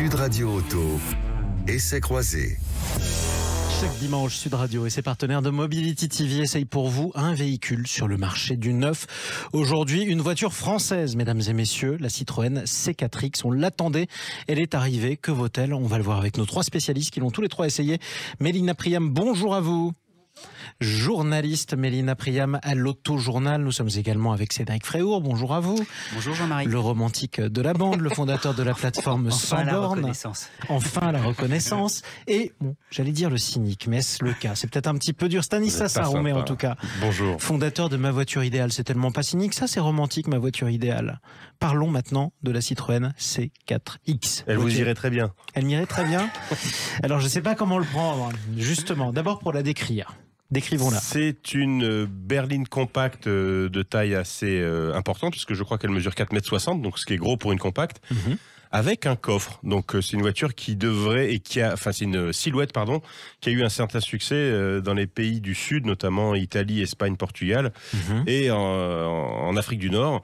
Sud Radio Auto, essai croisé. Chaque dimanche, Sud Radio et ses partenaires de Mobility TV essayent pour vous un véhicule sur le marché du neuf. Aujourd'hui, une voiture française, mesdames et messieurs, la Citroën C4X. On l'attendait, elle est arrivée. Que vaut-elle? On va le voir avec nos trois spécialistes qui l'ont tous les trois essayé. Mélina Priam, bonjour à vous. Journaliste Mélina Priam à l'Auto-Journal. Nous sommes également avec Cédric Fréhour. Bonjour à vous. Bonjour Jean-Marie. Le romantique de la bande, le fondateur de la plateforme Sans Bornes. Enfin la reconnaissance. Et bon, j'allais dire le cynique, mais est-ce le cas? C'est peut-être un petit peu dur. Stanislas Aroumet en tout cas. Bonjour. Fondateur de Ma Voiture Idéale. C'est tellement pas cynique, ça c'est romantique, Ma Voiture Idéale. Parlons maintenant de la Citroën C4X. Elle vous irait très bien. Elle m'irait très bien. Alors je ne sais pas comment le prendre, justement. D'abord pour la décrire. Décrivons-la. C'est une berline compacte de taille assez importante, puisque je crois qu'elle mesure 4,60 m, donc ce qui est gros pour une compacte, avec un coffre. Donc c'est une voiture qui devrait, et qui a, enfin c'est une silhouette, pardon, qui a eu un certain succès dans les pays du Sud, notamment Italie, Espagne, Portugal, et en Afrique du Nord.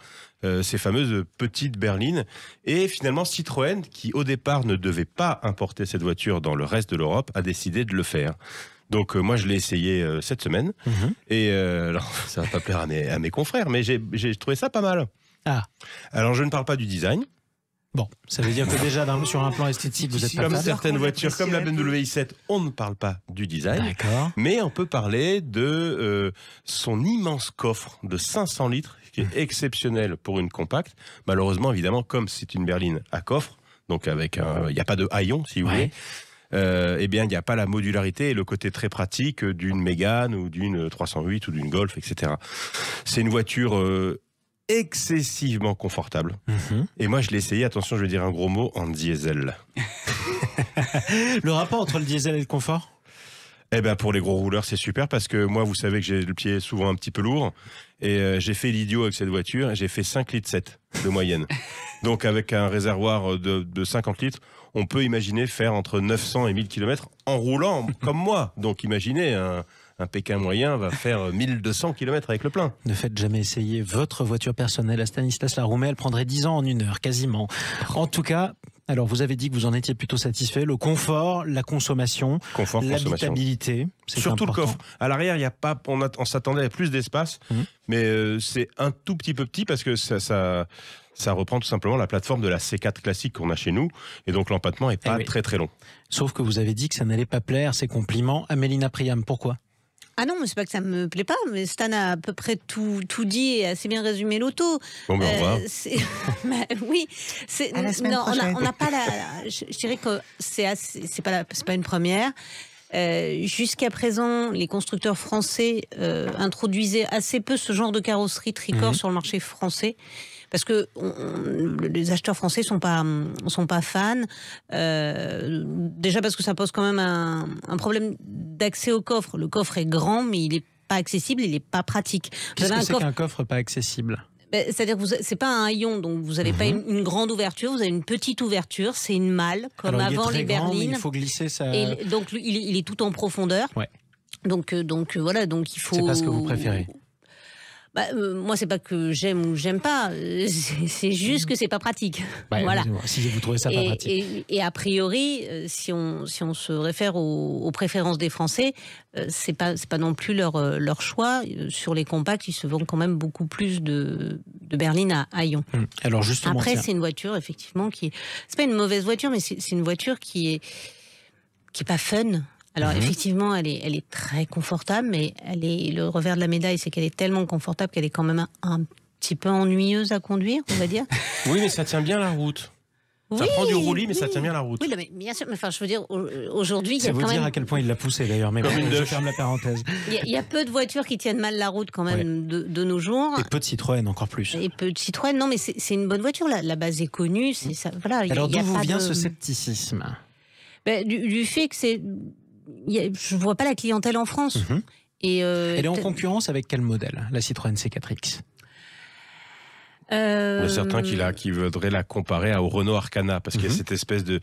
Ces fameuses petites berlines. Et finalement, Citroën, qui au départ ne devait pas importer cette voiture dans le reste de l'Europe, a décidé de le faire. Donc moi je l'ai essayé cette semaine et alors ça va pas plaire à mes confrères, mais j'ai trouvé ça pas mal. Ah. Alors je ne parle pas du design. Bon, ça veut dire que déjà sur un plan esthétique vous êtes pas comme fan. certaines voitures, comme la BMW i7, on ne parle pas du design. D'accord. Mais on peut parler de son immense coffre de 500 litres qui est exceptionnel pour une compacte. Malheureusement, évidemment, comme c'est une berline à coffre, donc avec il n'y a pas de haillon si vous voulez. Eh bien, il n'y a pas la modularité et le côté très pratique d'une Mégane ou d'une 308 ou d'une Golf, etc. C'est une voiture excessivement confortable. Et moi, je l'ai essayé, attention, je vais dire un gros mot, en diesel. Le rapport entre le diesel et le confort ? Eh ben pour les gros rouleurs, c'est super parce que moi, vous savez que j'ai le pied souvent un petit peu lourd et j'ai fait l'idiot avec cette voiture et j'ai fait 5,7 litres de moyenne. Donc avec un réservoir de 50 litres, on peut imaginer faire entre 900 et 1000 km en roulant comme moi. Donc imaginez, un Pékin moyen va faire 1200 km avec le plein. Ne faites jamais essayer votre voiture personnelle à Stanislas Aroumet, elle prendrait 10 ans en 1 heure, quasiment. En tout cas, alors vous avez dit que vous en étiez plutôt satisfait. Le confort, la consommation, l'habitabilité, c'est surtout important. Le coffre. À l'arrière, il y a pas, on s'attendait à plus d'espace, mais c'est un tout petit peu petit parce que ça reprend tout simplement la plateforme de la C4 classique qu'on a chez nous, et donc l'empattement est pas très très long. Sauf que vous avez dit que ça n'allait pas plaire, ces compliments à Mélina Priam. Pourquoi ? Ah non, mais c'est pas que ça me plaît pas, mais Stan a à peu près tout dit et assez bien résumé l'auto. Bon, ben on va. Oui, non, on n'a pas la. Je dirais que c'est pas une première. Jusqu'à présent, les constructeurs français introduisaient assez peu ce genre de carrosserie tricorps sur le marché français. Parce que les acheteurs français sont pas fans. Déjà parce que ça pose quand même un problème d'accès au coffre. Le coffre est grand, mais il est pas accessible, il est pas pratique. Qu'est-ce que c'est qu'un coffre pas accessible ? C'est-à-dire que c'est pas un haillon, donc vous n'avez pas une grande ouverture, vous avez une petite ouverture, c'est une malle, comme avant les berlines. Il faut glisser ça. Et donc il est tout en profondeur. Ouais. Donc voilà, donc il faut. C'est pas ce que vous préférez. Moi, c'est pas que j'aime ou j'aime pas, c'est juste que c'est pas pratique. Voilà. Si vous trouvez ça pas pratique. Et a priori, si on se réfère aux préférences des Français, c'est pas non plus leur choix. Sur les compacts, ils se vendent quand même beaucoup plus de berlines à haillons. Alors justement. Après, c'est une voiture effectivement c'est pas une mauvaise voiture, mais c'est une voiture qui est pas fun. Alors effectivement, elle est très confortable, mais le revers de la médaille, c'est qu'elle est tellement confortable qu'elle est quand même un petit peu ennuyeuse à conduire, on va dire. Oui, mais ça tient bien la route. Ça prend du roulis, mais ça tient bien la route. Oui, mais bien sûr, mais enfin, je veux dire, aujourd'hui, c'est vous dire à quel point il l'a poussé d'ailleurs, mais je ferme la parenthèse. Il y a peu de voitures qui tiennent mal la route quand même de nos jours. Et peu de Citroën encore plus. Et peu de Citroën, non, mais c'est une bonne voiture, la base est connue. Ça, voilà, alors d'où vous vient ce scepticisme ? Du fait que je vois pas la clientèle en France. Elle est en concurrence avec quel modèle, la Citroën C4X ? Il y a certains qui voudraient la comparer au Renault Arcana, parce qu'il y a cette espèce de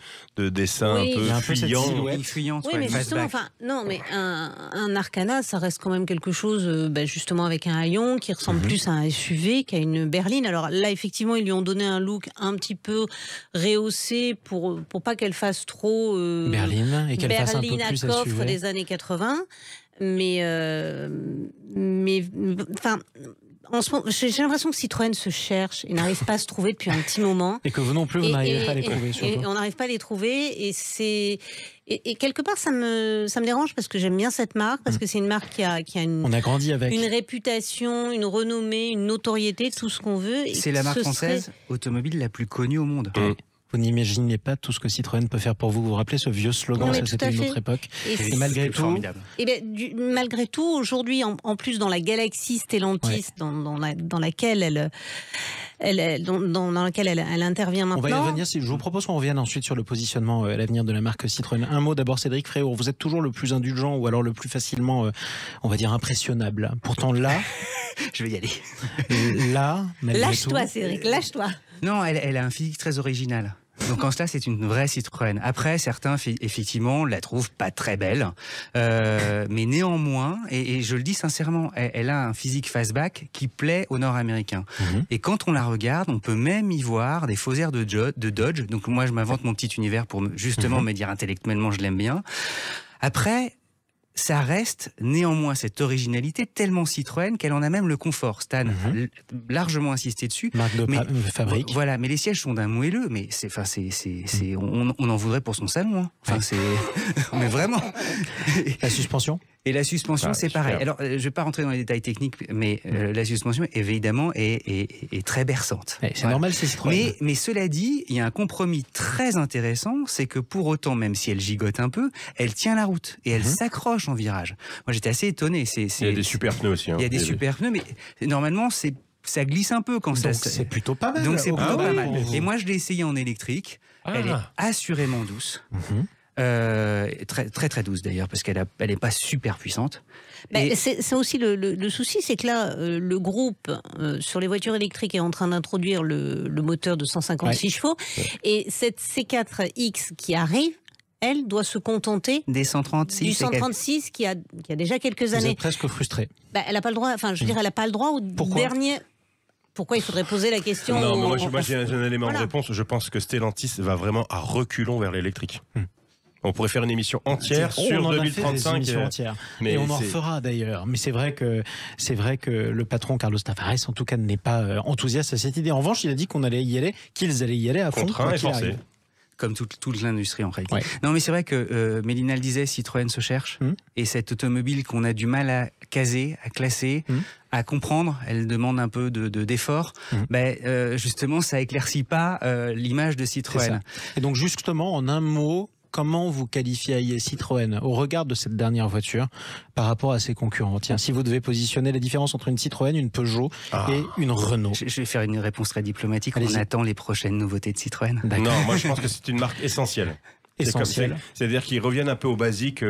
dessin Oui. Il y a un un peu peu cette fuyant. silhouette. Fuyante, Oui, mais justement, non, mais un Arcana, ça reste quand même quelque chose, justement, avec un haillon qui ressemble plus à un SUV qu'à une berline. Alors là, effectivement, ils lui ont donné un look un petit peu rehaussé pour pas qu'elle fasse trop Berline, et qu'elle fasse un peu berline à plus coffre SUV. des années 80. Mais enfin. En ce moment, j'ai l'impression que Citroën se cherche et n'arrive pas à se trouver depuis un petit moment. Et que vous non plus, vous n'arrivez pas à les trouver. Et surtout. on n'arrive pas à les trouver. Et quelque part, ça me dérange parce que j'aime bien cette marque, parce que c'est une marque qui a On a grandi avec. une réputation, une renommée, une notoriété, tout ce qu'on veut. Et c'est la marque ce française automobile la plus connue au monde. Vous n'imaginez pas tout ce que Citroën peut faire pour vous. Vous vous rappelez ce vieux slogan, Non, mais ça tout c'était à une fait. autre époque. Et Et malgré C'est tout, formidable. malgré tout, aujourd'hui, en plus dans la galaxie Stellantis, dans laquelle dans laquelle elle intervient on va y maintenant. revenir. Je vous propose qu'on revienne ensuite sur le positionnement à l'avenir de la marque Citroën. Un mot d'abord, Cédric Fréault. Vous êtes toujours le plus indulgent ou alors le plus facilement, on va dire, impressionnable. Pourtant là, Je vais y aller. malgré Lâche-toi, tout, Cédric, lâche-toi. Non, elle a un physique très original. Donc en cela, c'est une vraie Citroën. Après, certains, effectivement, la trouvent pas très belle. Mais néanmoins, et je le dis sincèrement, elle a un physique fastback qui plaît aux Nord-Américains. Et quand on la regarde, on peut même y voir des faux airs de Dodge. Donc moi, je m'invente mon petit univers pour justement me dire intellectuellement, je l'aime bien. Après, ça reste néanmoins cette originalité tellement Citroën qu'elle en a même le confort. Stan a largement insisté dessus. marque de Mais fabrique. Voilà, mais les sièges sont d'un moelleux, mais on en voudrait pour son salon. Hein. Enfin, c'est, mais vraiment. La suspension. Et la suspension, c'est pareil. Alors, je vais pas rentrer dans les détails techniques, mais la suspension, évidemment, est très berçante. Ouais, c'est normal, c'est Citroën. Mais cela dit, il y a un compromis très intéressant, c'est que pour autant, même si elle gigote un peu, elle tient la route et elle s'accroche en virage. Moi, j'étais assez étonné. Il y a des super pneus aussi. Hein. Il y a des super pneus, mais normalement, ça glisse un peu quand ça. Donc c'est plutôt pas mal. Donc c'est plutôt pas mal. oui. Et moi, je l'ai essayé en électrique. Elle est assurément douce. Très, très très douce d'ailleurs, parce qu'elle est pas super puissante. Et C'est aussi le souci, c'est que là, le groupe sur les voitures électriques est en train d'introduire le moteur de 156 chevaux, et cette C4X qui arrive, elle doit se contenter des 136. du 136 qui a déjà quelques Vous années. êtes presque frustré. Elle n'a pas le droit. Enfin, je veux dire, elle n'a pas le droit au dernier. Pourquoi il faudrait poser la question Non, mais moi j'ai un élément Voilà. de réponse. Je pense que Stellantis va vraiment à reculons vers l'électrique. On pourrait faire une émission entière sur on en a fait 2035. des émissions entières. Mais et on en c'est- refera d'ailleurs. Mais c'est vrai que le patron Carlos Tavares, en tout cas, n'est pas enthousiaste à cette idée. En revanche, il a dit qu'on allait y aller, qu'ils allaient y aller à fond. Contraint quoi et qu'il forcé. arrive. Comme toute l'industrie en réalité. Ouais. Non, mais c'est vrai que Mélina le disait, Citroën se cherche. Et cette automobile qu'on a du mal à caser, à classer, à comprendre, elle demande un peu d'effort. Justement, ça éclaircit pas l'image de C'est Citroën. ça. Et donc justement, en un mot, comment vous qualifieriez Citroën au regard de cette dernière voiture par rapport à ses concurrents? Tiens, si vous devez positionner la différence entre une Citroën, une Peugeot et une Renault. Je vais faire une réponse très diplomatique. Allez-y. On attend les prochaines nouveautés de Citroën. Non, moi je pense que c'est une marque essentielle. C'est comme Essentiel. ça. C'est-à-dire qu'ils reviennent un peu au basique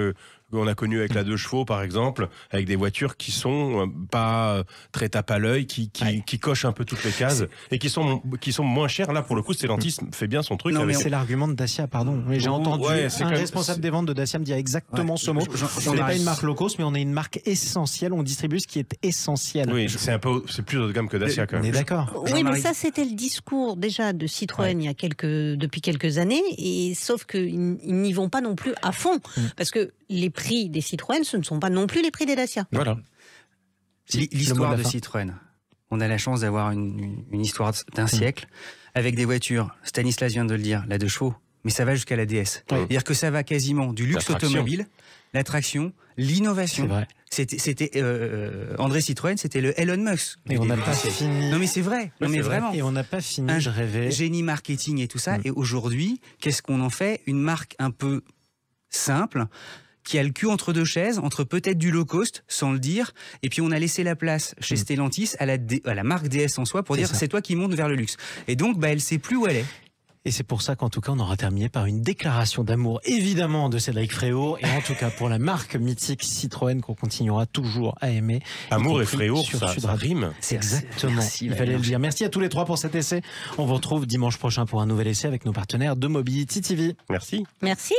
qu'on a connu avec la 2 chevaux par exemple, avec des voitures qui sont pas très tape à l'œil, qui cochent un peu toutes les cases et qui sont moins chères. Là pour le coup, Stellantis fait bien son truc. Non, avec mais C'est l'argument de Dacia, pardon. Mais j'ai entendu c'est un quand même- responsable des ventes de Dacia me dire exactement ce mot. On n'est pas une marque low cost, mais on est une marque essentielle. On distribue ce qui est essentiel. Oui, c'est plus haut de gamme que Dacia quand On est même. d'accord. Oui, mais Jean-Marie. ça, c'était le discours déjà de Citroën depuis quelques années, et sauf qu'ils n'y vont pas non plus à fond, parce que les prix des Citroën, ce ne sont pas non plus les prix des Dacia. Voilà. L'histoire Le mot de de la fin. Citroën. On a la chance d'avoir une histoire d'un siècle avec des voitures. Stanislas vient de le dire, la 2 chevaux, mais ça va jusqu'à la DS. C'est-à-dire que ça va quasiment du luxe L'attraction. automobile, l'attraction, l'innovation. C'est vrai. C'était André Citroën, c'était le Elon Musk. Et on n'a pas C'est- fini. Non mais c'est vrai. Non mais c'est vrai. vraiment. Et on n'a pas fini. Un Je rêvais. Génie marketing et tout ça. Et aujourd'hui, qu'est-ce qu'on en fait? Une marque un peu simple, qui a le cul entre deux chaises, entre peut-être du low cost, sans le dire, et puis on a laissé la place chez Stellantis à la marque DS en soi pour C'est dire ça. c'est toi qui montes vers le luxe. Et donc, elle sait plus où elle est. Et c'est pour ça qu'en tout cas, on aura terminé par une déclaration d'amour, évidemment, de Cédric Fréau, et en tout cas pour la marque mythique Citroën qu'on continuera toujours à aimer. Amour et Fréau, ça rime. C'est exactement, Merci, il fallait le dire. Merci à tous les trois pour cet essai. On vous retrouve dimanche prochain pour un nouvel essai avec nos partenaires de Mobility TV. Merci. Merci.